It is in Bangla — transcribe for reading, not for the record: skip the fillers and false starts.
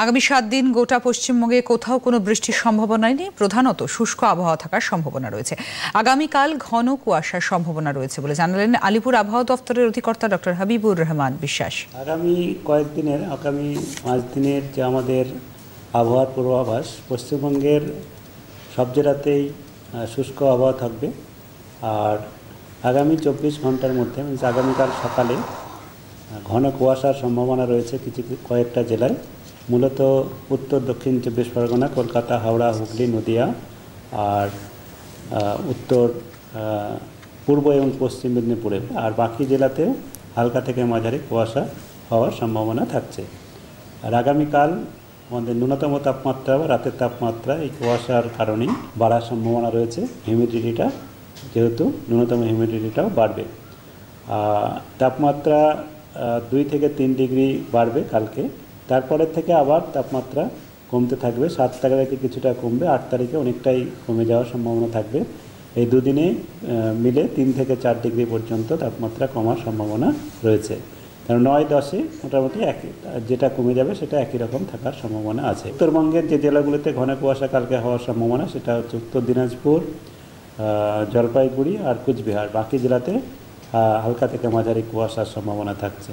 আগামী 7 দিন গোটা পশ্চিমবঙ্গে কোথাও কোনো বৃষ্টির সম্ভাবনা নেই, প্রধানত শুষ্ক আবহাওয়া থাকার সম্ভাবনা রয়েছে। আগামীকাল ঘন কুয়াশার সম্ভাবনা রয়েছে বলে জানালেন আলিপুর আবহাওয়া দপ্তরের অধিকর্তা ডক্টর হাবিবুর রহমান বিশ্বাস। আগামী 5 দিনের যে আমাদের আবহাওয়ার পূর্বাভাস, পশ্চিমবঙ্গের সব জেলাতেই শুষ্ক আবহাওয়া থাকবে। আর আগামী 24 ঘন্টার মধ্যে আগামীকাল সকালে ঘন কুয়াশার সম্ভাবনা রয়েছে কয়েকটা জেলায়, মূলত উত্তর দক্ষিণ 24 পরগনা, কলকাতা, হাওড়া, হুগলি, নদিয়া আর উত্তর পূর্ব এবং পশ্চিম মেদিনীপুরে। আর বাকি জেলাতেও হালকা থেকে মাঝারি কুয়াশা হওয়ার সম্ভাবনা থাকছে। আর আগামীকাল আমাদের ন্যূনতম তাপমাত্রা বা রাতের তাপমাত্রা এই কুয়াশার কারণেই বাড়ার সম্ভাবনা রয়েছে। হিউমিডিটিটা যেহেতু ন্যূনতম হিউমিডিটিটাও বাড়বে, তাপমাত্রা 2 থেকে 3 ডিগ্রি বাড়বে কালকে। তারপরের থেকে আবার তাপমাত্রা কমতে থাকবে। 7 তারিখে কিছুটা কমবে, 8 তারিখে অনেকটাই কমে যাওয়ার সম্ভাবনা থাকবে। এই দুদিনে মিলে 3 থেকে 4 ডিগ্রি পর্যন্ত তাপমাত্রা কমার সম্ভাবনা রয়েছে। কারণ 9-10-এ মোটামুটি একই, যেটা কমে যাবে সেটা একই রকম থাকার সম্ভাবনা আছে। উত্তরবঙ্গের যে জেলাগুলিতে ঘন কুয়াশা কালকে হওয়ার সম্ভাবনা, সেটা হচ্ছে উত্তর দিনাজপুর, জলপাইগুড়ি আর কুচবিহার। বাকি জেলাতে হালকা থেকে মাঝারি কুয়াশার সম্ভাবনা থাকছে।